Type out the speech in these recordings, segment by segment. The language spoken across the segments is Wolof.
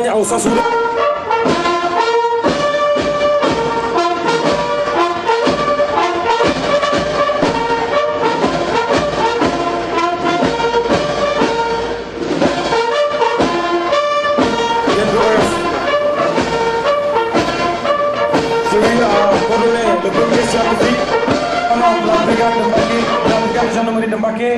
nañ aw sasu gendarmerie de Mbacké.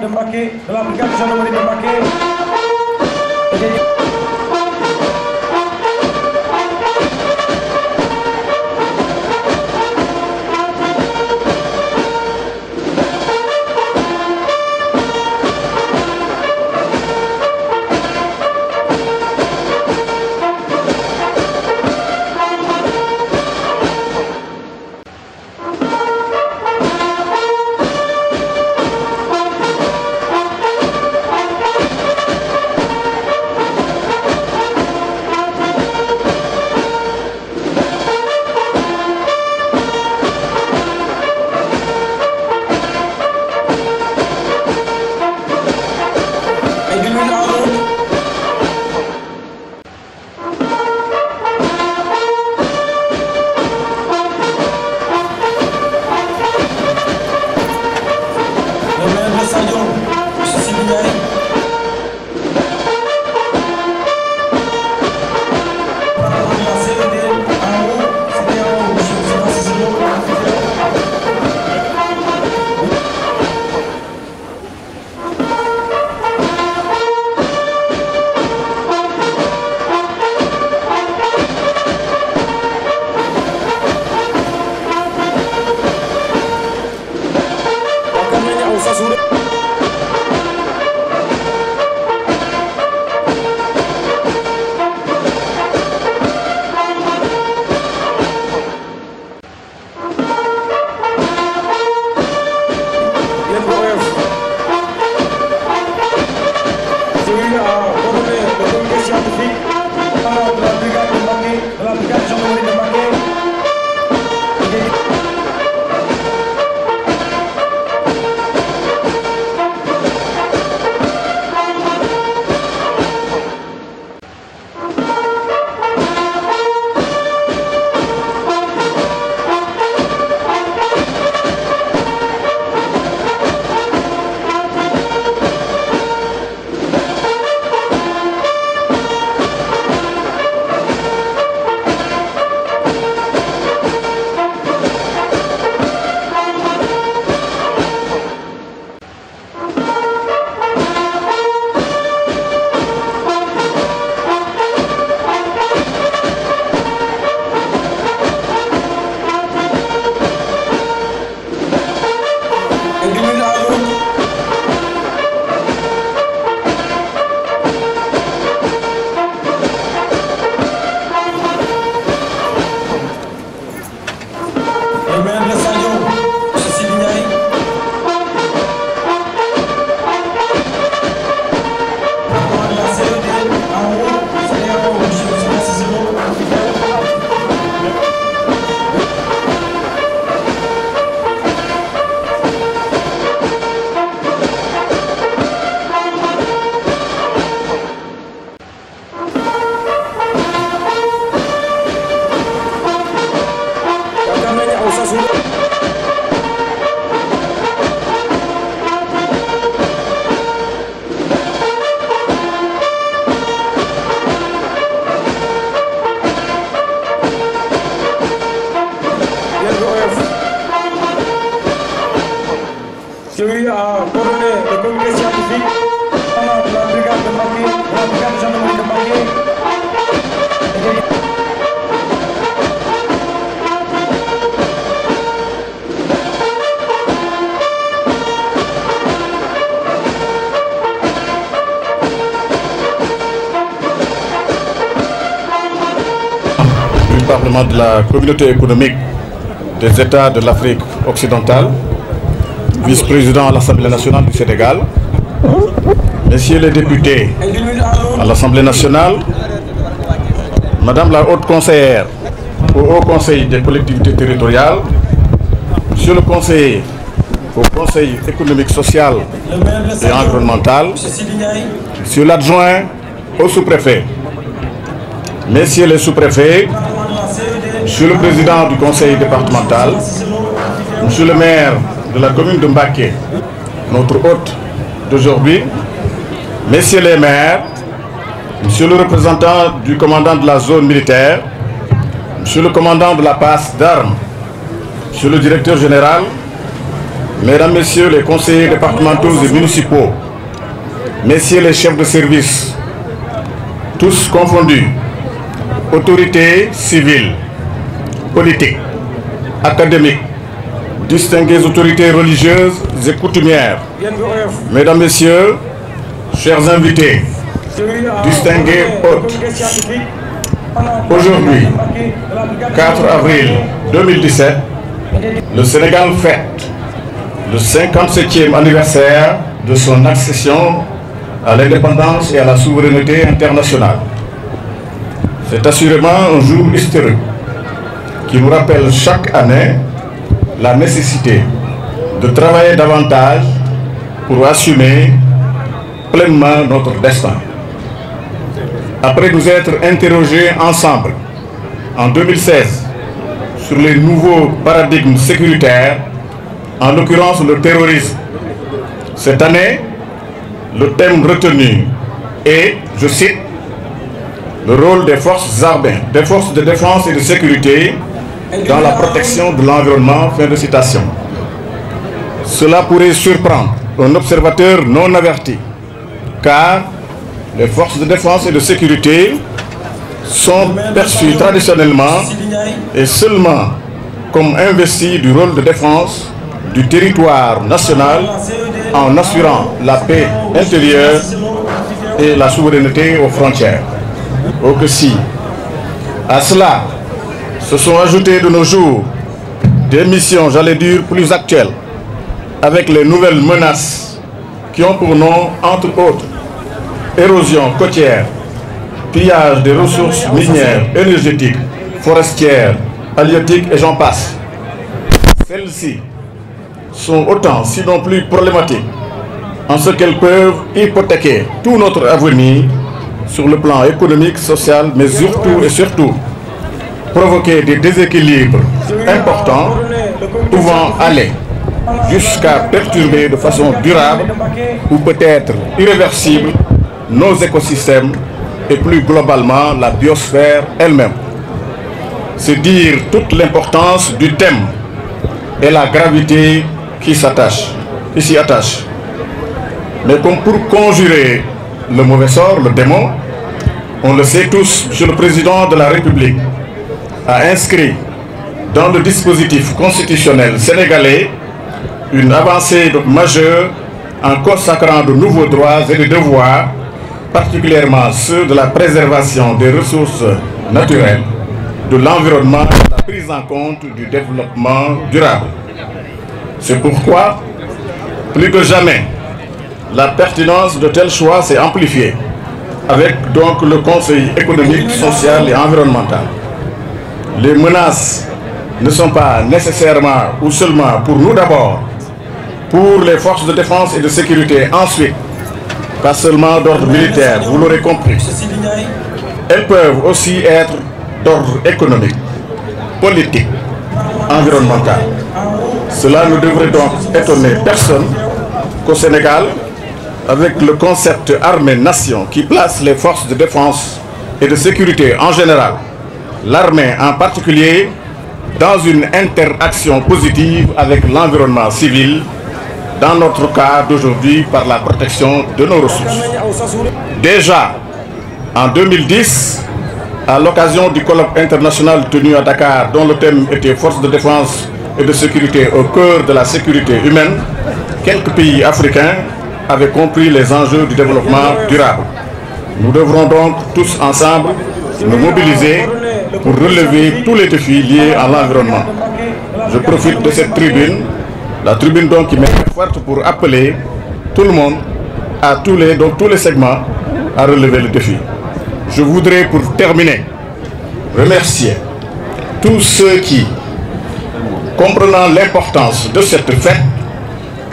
de Mbacké, de la brigade de gendarmerie de Mbacké. celui à coordonner le comité scientifique de la brigade de Mbacké, de la brigade de gendarmerie de Mbacké. Du Parlement de la Communauté économique des États de l'Afrique occidentale, vice-président à l'Assemblée nationale du Sénégal, messieurs les députés à l'Assemblée nationale, madame la haute conseillère au Haut Conseil des collectivités territoriales, monsieur le conseiller au Conseil économique, social et environnemental, monsieur l'adjoint au sous-préfet, messieurs les sous-préfets, monsieur le président du conseil départemental, monsieur le maire de la commune de Mbacké, notre hôte d'aujourd'hui, messieurs les maires, monsieur le représentant du commandant de la zone militaire, monsieur le commandant de la passe d'armes, monsieur le directeur général, mesdames, messieurs les conseillers départementaux et municipaux, messieurs les chefs de service, tous confondus, autorités civiles, politiques, académiques, distinguées autorités religieuses et coutumières, mesdames, messieurs, chers invités, distingués hôtes, aujourd'hui, 4 avril 2017, le Sénégal fête le 57e anniversaire de son accession à l'indépendance et à la souveraineté internationale. C'est assurément un jour historique qui nous rappelle chaque année la nécessité de travailler davantage pour assumer pleinement notre destin. Après nous être interrogés ensemble en 2016 sur les nouveaux paradigmes sécuritaires, en l'occurrence le terrorisme, cette année, le thème retenu est, je cite, le rôle des forces armées, des forces de défense et de sécurité dans la protection de l'environnement, fin de citation. Cela pourrait surprendre un observateur non averti, car les forces de défense et de sécurité sont perçues traditionnellement et seulement comme investies du rôle de défense du territoire national en assurant la paix intérieure et la souveraineté aux frontières. Oh que si. À cela se sont ajoutées de nos jours des missions, j'allais dire, plus actuelles, avec les nouvelles menaces qui ont pour nom, entre autres, érosion côtière, pillage des ressources minières, énergétiques, forestières, halieutiques et j'en passe. Celles-ci sont autant, sinon plus problématiques, en ce qu'elles peuvent hypothéquer tout notre avenir sur le plan économique, social, mais surtout et surtout provoquer des déséquilibres importants pouvant aller jusqu'à perturber de façon durable ou peut-être irréversible nos écosystèmes et plus globalement la biosphère elle-même. C'est dire toute l'importance du thème et la gravité qui s'y attache. Mais comme pour conjurer le mauvais sort, le démon, on le sait tous, Monsieur le Président de la République a inscrit dans le dispositif constitutionnel sénégalais une avancée majeure en consacrant de nouveaux droits et de devoirs, particulièrement ceux de la préservation des ressources naturelles, de l'environnement et de la prise en compte du développement durable. C'est pourquoi, plus que jamais, la pertinence de tels choix s'est amplifiée avec donc le Conseil économique, social et environnemental. Les menaces ne sont pas nécessairement ou seulement pour nous d'abord, pour les forces de défense et de sécurité ensuite, pas seulement d'ordre militaire, vous l'aurez compris. Elles peuvent aussi être d'ordre économique, politique, environnemental. Cela ne devrait donc étonner personne qu'au Sénégal, avec le concept armée-nation qui place les forces de défense et de sécurité en général, l'armée en particulier, dans une interaction positive avec l'environnement civil, dans notre cas d'aujourd'hui par la protection de nos ressources. Déjà, en 2010, à l'occasion du colloque international tenu à Dakar, dont le thème était Forces de défense et de sécurité au cœur de la sécurité humaine, quelques pays africains avaient compris les enjeux du développement durable. Nous devrons donc tous ensemble nous mobiliser pour relever tous les défis liés à l'environnement. Je profite de cette tribune, la tribune donc qui m'est forte pour appeler tout le monde, à tous les segments, à relever le défi. Je voudrais pour terminer remercier tous ceux qui, comprenant l'importance de cette fête,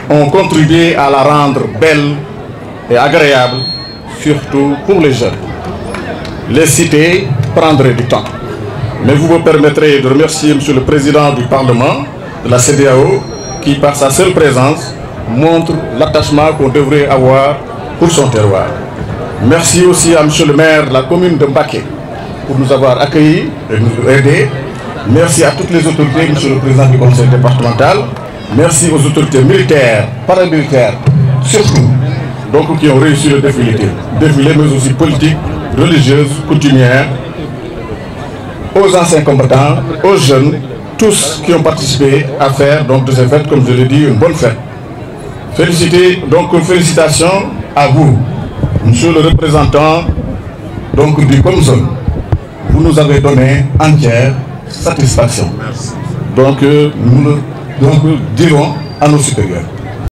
ont contribué à la rendre belle et agréable, surtout pour les jeunes. Les citer prendrait du temps. Mais vous me permettrez de remercier M. le Président du Parlement de la CEDEAO qui, par sa seule présence, montre l'attachement qu'on devrait avoir pour son terroir. Merci aussi à M. le maire de la commune de Mbacké pour nous avoir accueillis et nous aider. Merci à toutes les autorités, M. le Président du Conseil départemental. Merci aux autorités militaires, paramilitaires, surtout, donc qui ont réussi le défilé, mais aussi politiques, religieuses, coutumières, aux anciens combattants, aux jeunes, tous qui ont participé à faire donc de ces fêtes, comme je l'ai dit, une bonne fête. Félicitations à vous, monsieur le représentant donc du COMZON. Vous nous avez donné entière satisfaction. Donc nous le dirons à nos supérieurs.